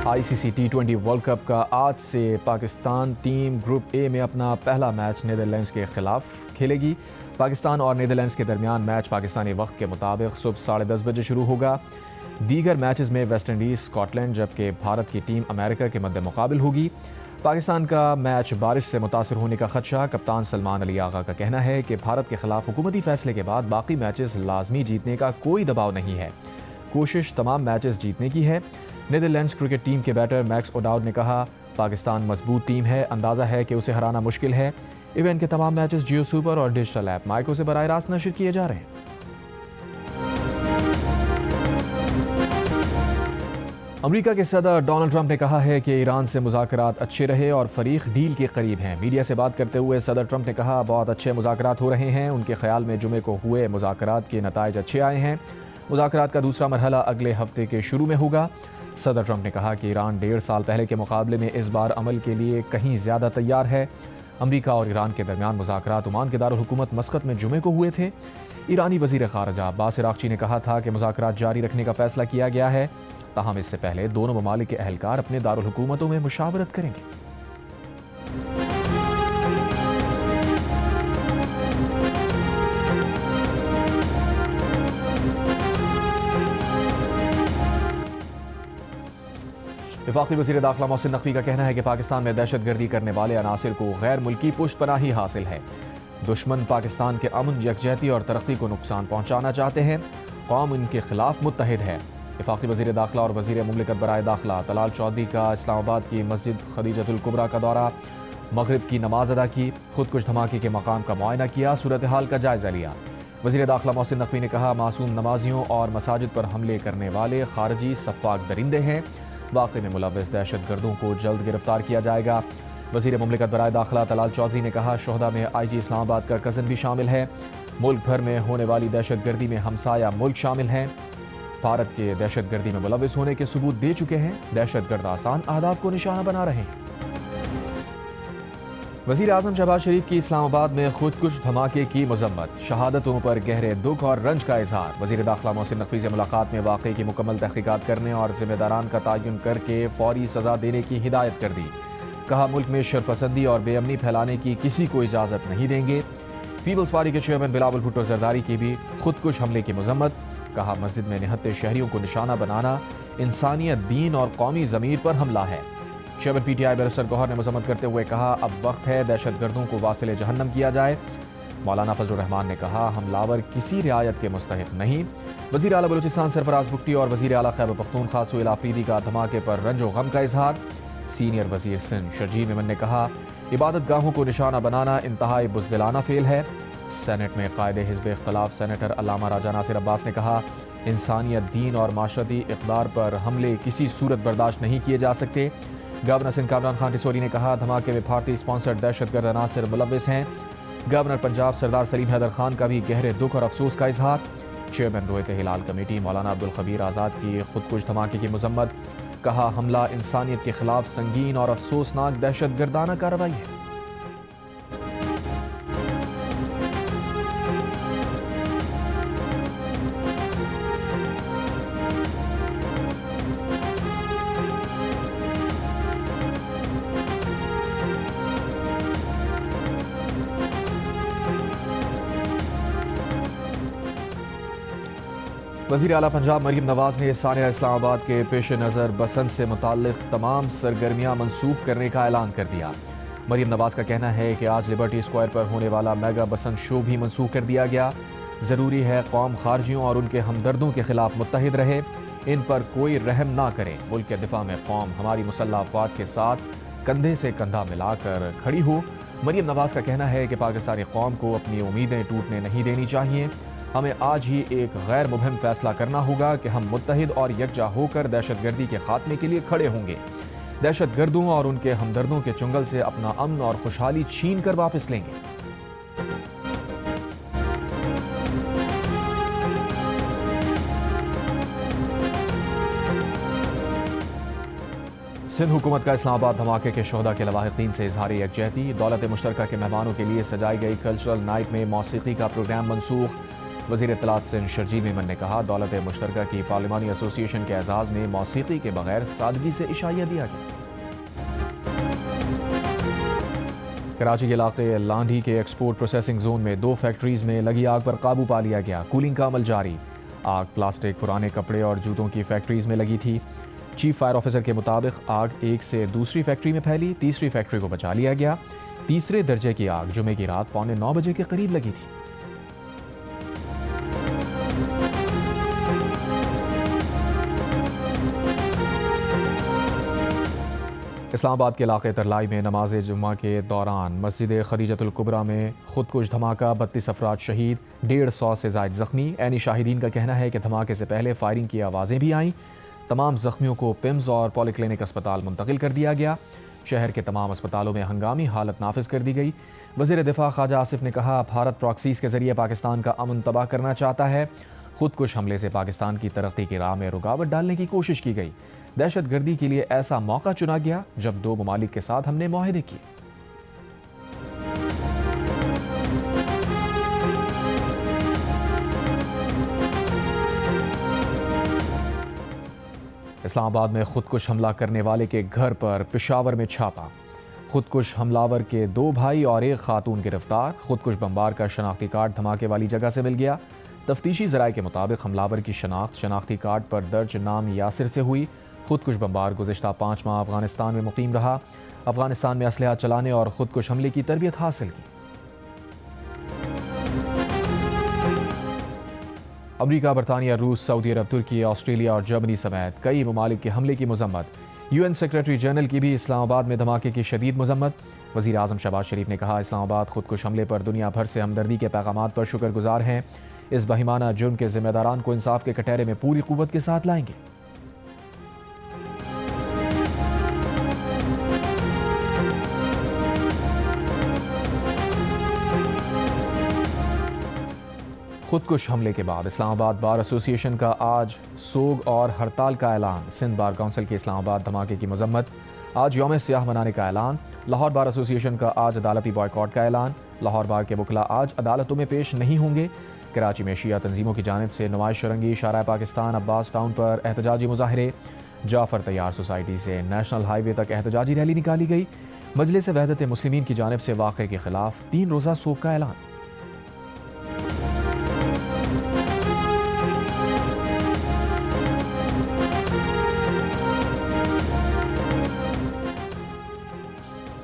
ICC T20 world cup का आज से पाकिस्तान टीम ग्रुप ए में अपना पहला मैच नीदरलैंड्स के खिलाफ खेलेगी। पाकिस्तान और नीदरलैंड्स के दरमियान मैच पाकिस्तानी वक्त के मुताबिक सुबह 10:30 बजे शुरू होगा। दीगर मैचेस में वेस्ट इंडीज़, स्कॉटलैंड, जबकि भारत की टीम अमेरिका के मद्दे मुकाबिल होगी। पाकिस्तान का मैच बारिश से मुतासर होने का खदशा। कप्तान सलमान अली आगा का कहना है कि भारत के खिलाफ हुकूमती फैसले के बाद बाकी मैचेस लाजमी जीतने का कोई दबाव नहीं है, कोशिश तमाम मैचेस जीतने की है। नीदरलैंड्स क्रिकेट टीम के बैटर मैक्स ओडाउड ने कहा, पाकिस्तान मजबूत टीम है, अंदाज़ा है कि उसे हराना मुश्किल है। इवेंट के तमाम मैचेस जियो सुपर और डिजिटल ऐप माइको से बराह रास्त नशर किए जा रहे हैं। अमेरिका के सदर डोनाल्ड ट्रंप ने कहा है कि ईरान से मुज़ाकरात अच्छे रहे और फरीक डील के करीब हैं। मीडिया से बात करते हुए सदर ट्रंप ने कहा, बहुत अच्छे मुज़ाकरात हो रहे हैं। उनके ख्याल में जुमे को हुए मुज़ाकरात के नताइज अच्छे आए हैं। मुज़ाकरात का दूसरा मरहला अगले हफ्ते के शुरू में होगा। सदर ट्रंप ने कहा कि ईरान 1.5 साल पहले के मुकाबले में इस बार अमल के लिए कहीं ज़्यादा तैयार है। अमेरिका और ईरान के दरमियान मुज़ाकरात ओमान के दारुल हुकूमत मस्कत में जुमे को हुए थे। ईरानी वज़ीर ख़ारजा अब्बास अराग़ची ने कहा था कि मुज़ाकरात जारी रखने का फ़ैसला किया गया है, ताहम इससे पहले दोनों ममालिक के अहलकार अपने दारुल हुकूमतों में मुशावरत करेंगे। वफाकी वज़ीर दाखिला मोहसिन नकवी का कहना है कि पाकिस्तान में दहशत गर्दी करने वाले अनासिर को गैर मुल्की पुष्टपनाही हासिल है। दुश्मन पाकिस्तान के अमन, यकजहती और तरक्की को नुकसान पहुँचाना चाहते हैं। कौम इनके खिलाफ मुत्तहिद है। वफाकी वज़ीर दाखिला और वज़ीर मुमलिकत बराए दाखिला तलाल चौधरी का इस्लामाबाद की मस्जिद खदीजतुल कुबरा का दौरा, मगरिब की नमाज अदा की, खुदकुश धमाके के मकाम का मुआयना किया, सूरत हाल का जायज़ा लिया। वज़ीर दाखिला मोहसिन नकवी ने कहा, मासूम नमाजियों और मसाजिद पर हमले करने वाले खारजी सफ़ाक दरिंदे हैं। वाक़े में मुलव्वस दहशत गर्दों को जल्द गिरफ्तार किया जाएगा। वज़ीर मुमलिकत बराए दाखिला तलाल चौधरी ने कहा, शोहदा में IG इस्लामाबाद का कज़न भी शामिल है। मुल्क भर में होने वाली दहशत गर्दी में हमसाया मुल्क शामिल हैं। भारत के दहशत गर्दी में मुलव्वस होने के सबूत दे चुके हैं। दहशत गर्द आसान अहदाफ को निशाना बना रहे हैं। वज़ीर आज़म शहबाज शरीफ की इस्लामाबाद में खुदकुश धमाके की मजम्मत, शहादतों पर गहरे दुख और रंज का इजहार। वज़ीर दाखिला मोहसिन नकवी से मुलाकात में वाक़े की मुकम्मल तहक़ीक़ात करने और ज़िम्मेदारान का तयन करके फ़ौरी सज़ा देने की हिदायत कर दी। कहा, मुल्क में शरपसंदी और बेअमनी फैलाने की किसी को इजाज़त नहीं देंगे। पीपल्स पार्टी के चेयरमैन बिलावल भुट्टो ज़रदारी की भी खुदकुश हमले की मजम्मत। कहा, मस्जिद में निहत्ते शहरियों को निशाना बनाना इंसानियत, दीन और कौमी ज़मीर पर हमला है। चेयरमैन PTI बैरिस्टर गौहर ने मजम्मत करते हुए कहा, अब वक्त है दहशत गर्दों को वासिले जहन्नम किया जाए। मौलाना फजलुर रहमान ने कहा, हमलावर किसी रियायत के मुस्तहिक नहीं। वज़ीर आला बलूचिस्तान सरफराज बुख्ती और वज़ीर आला खैबर पख्तूनख्वा सुहेल आफरीदी का धमाके पर रंजो गम का इजहार। सीनियर वज़ीर सिंध शर्जील मेमन ने कहा, इबादत गाहों को निशाना बनाना इंतहाई बुज़दिलाना फेल है। सेनेट में कायदे हिज़्ब इख्तिलाफ सेनेटर अल्लामा राजा नासिर अब्बास ने कहा, इंसानियत, दीन और माशरती इक़दार पर हमले किसी सूरत बर्दाश्त नहीं किए जा सकते। गवर्नर सिंध कामरान खान टिसोरी ने कहा, धमाके में भारतीय स्पॉन्सर्ड दहशतगर्द अनासिर मुलव्वस हैं। गवर्नर पंजाब सरदार सलीम हैदर खान का भी गहरे दुख और अफसोस का इजहार। चेयरमैन रोहित हिलाल कमेटी मौलाना अब्दुल खबीर आज़ाद की खुदकुश धमाके की मजम्मत। कहा, हमला इंसानियत के खिलाफ संगीन और अफसोसनाक दहशतगर्दाना कार्रवाई है। वज़ीर आला पंजाब मरीम नवाज़ ने सानिया इस्लामाबाद के पेश नज़र बसंत से मुताल्लिक़ तमाम सरगर्मियाँ मनसूख करने का ऐलान कर दिया। मरीम नवाज़ का कहना है कि आज लिबर्टी स्क्वायर पर होने वाला मेगा बसंत शो भी मनसूख कर दिया गया। ज़रूरी है कौम खारजियों और उनके हमदर्दों के खिलाफ मुत्तहिद रहे, इन पर कोई रहम ना करे। मुल्क के दिफा में कौम हमारी मुसल्लह अफ़वाज के साथ कंधे से कंधा मिलाकर खड़ी हो। मरीम नवाज़ का कहना है कि पाकिस्तानी कौम को अपनी उम्मीदें टूटने नहीं देनी चाहिए। हमें आज ही एक गैर मुबहम फैसला करना होगा कि हम मुत्तहिद और यकजा होकर दहशत गर्दी के खात्मे के लिए खड़े होंगे। दहशत गर्दों और उनके हमदर्दों के चुंगल से अपना अमन और खुशहाली छीन कर वापस लेंगे। सिंध हुकूमत का इस्लामाबाद धमाके के शोहदा के लवाहिकीन से इजहार यकजहती। दौलत मुश्तरका के मेहमानों के लिए सजाई गई कल्चरल नाइट में मौसीकी का प्रोग्राम मनसूख। وزیر اطلاعات سندھ شرجیل میمن نے کہا دولت مشترکہ کی پارلیمانی ایسوسی ایشن کے اعزاز میں موسیقی کے بغیر سادگی سے عشائیہ دیا گیا۔ کراچی کے علاقے لانڈھی کے ایکسپورٹ پروسیسنگ زون میں 2 فیکٹریز میں لگی آگ پر قابو پا لیا گیا۔ کولنگ کا عمل جاری۔ آگ پلاسٹک، پرانے کپڑے اور جوتوں کی فیکٹریز میں لگی تھی۔ چیف فائر آفیسر کے مطابق آگ ایک سے دوسری فیکٹری میں پھیلی، تیسری فیکٹری کو بچا لیا گیا۔ تیسرے درجے کی آگ جمعے کی رات 8:45 بجے کے قریب لگی تھی۔ اسلام آباد کے علاقے ترلائی میں نماز جمعہ کے دوران مسجد خدیجۃ الکبریٰ میں خودکش دھماکہ، 32 افراد شہید، 150 سے زائد زخمی۔ عینی شاہدین کا کہنا ہے کہ دھماکے سے پہلے فائرنگ کی آوازیں بھی آئیں۔ تمام زخمیوں کو پمز اور پولی کلینک اسپتال منتقل کر دیا گیا۔ شہر کے تمام اسپتالوں میں ہنگامی حالت نافذ کر دی گئی۔ وزیر دفاع خواجہ آصف نے کہا بھارت پراکسیز کے ذریعے پاکستان کا امن تباہ کرنا چاہتا ہے۔ خودکش حملے سے پاکستان کی ترقی کی راہ میں رکاوٹ ڈالنے کی کوشش کی گئی۔ دہشت گردی کے لیے ایسا موقع چنا گیا جب 2 ممالک کے ساتھ ہم نے معاہدے کیے۔ اسلام آباد میں خودکش حملہ کرنے والے کے گھر پر پشاور میں چھاپا۔ خودکش حملاور کے 2 بھائی اور 1 خاتون گرفتار۔ خودکش بمبار کا شناختی کارڈ دھماکے والی جگہ سے مل گیا۔ تفتیشی ذرائع کے مطابق حملاور کی شناختی کارڈ پر درج نام یاسر سے ہوئی۔ خودکش بمبار گزشتہ 5 ماہ افغانستان میں مقیم رہا۔ افغانستان میں اسلحہ چلانے اور خودکش حملے کی تربیت حاصل کی۔ امریکہ، برطانیہ، روس، سعودی عرب، ترکی، آسٹریلیا اور جرمنی سمیت کئی ممالک کے حملے کی مذمت۔ UN سیکریٹری جنرل کی بھی اسلام آباد میں دھماکے کی شدید مذمت۔ وزیر اعظم شہباز شریف نے کہا اسلام آباد خودکش حملے پر دنیا بھر سے ہمدردی کے پیغامات پر شکر گزار ہیں۔ اس بہیمانہ جرم کے ذمہ داران کو انصاف کے کٹہرے میں پوری قوت کے ساتھ لائیں گے۔ خودکش حملے کے بعد اسلام آباد بار ایسوسی ایشن کا آج سوگ اور ہڑتال کا اعلان۔ سندھ بار کونسل کی اسلام آباد دھماکے کی مذمت۔ آج یوم سیاہ منانے کا اعلان۔ لاہور بار ایسوسی ایشن کا آج عدالتی بائیکاٹ کا اعلان۔ لاہور بار کے وکلاء آج عدالتوں میں پیش نہیں ہوں گے۔ کراچی میں شیعہ تنظیموں کی جانب سے نمائش رنگی، شارع پاکستان عباس ٹاؤن پر احتجاجی مظاہرے۔ جعفر طیار سوسائٹی سے نیشنل ہائی وے تک احتجاجی ریلی نکالی گئی۔ مجلس وحدت مسلمین کی جانب سے واقعے کے خلاف 3 روزہ سوگ کا اعلان۔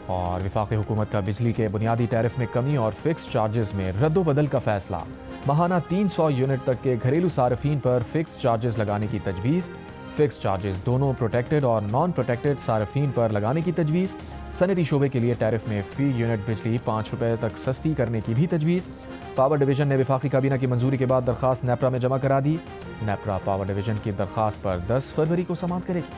اور وفاقی حکومت کا بجلی کے بنیادی ٹیرف میں کمی اور فکس چارجز میں رد و بدل کا فیصلہ۔ ماہانہ 300 یونٹ تک کے گھریلو صارفین پر فکس چارجز لگانے کی تجویز۔ فکس چارجز دونوں پروٹیکٹڈ اور نان پروٹیکٹڈ صارفین پر لگانے کی تجویز۔ صنعتی شعبے کے لیے ٹیرف میں فی یونٹ بجلی 5 روپے تک سستی کرنے کی بھی تجویز۔ پاور ڈویژن نے وفاقی کابینہ کی منظوری کے بعد درخواست نیپرا میں جمع کرا دی۔ نیپرا پاور ڈویژن کی درخواست پر 10 فروری کو سماعت کرے گی۔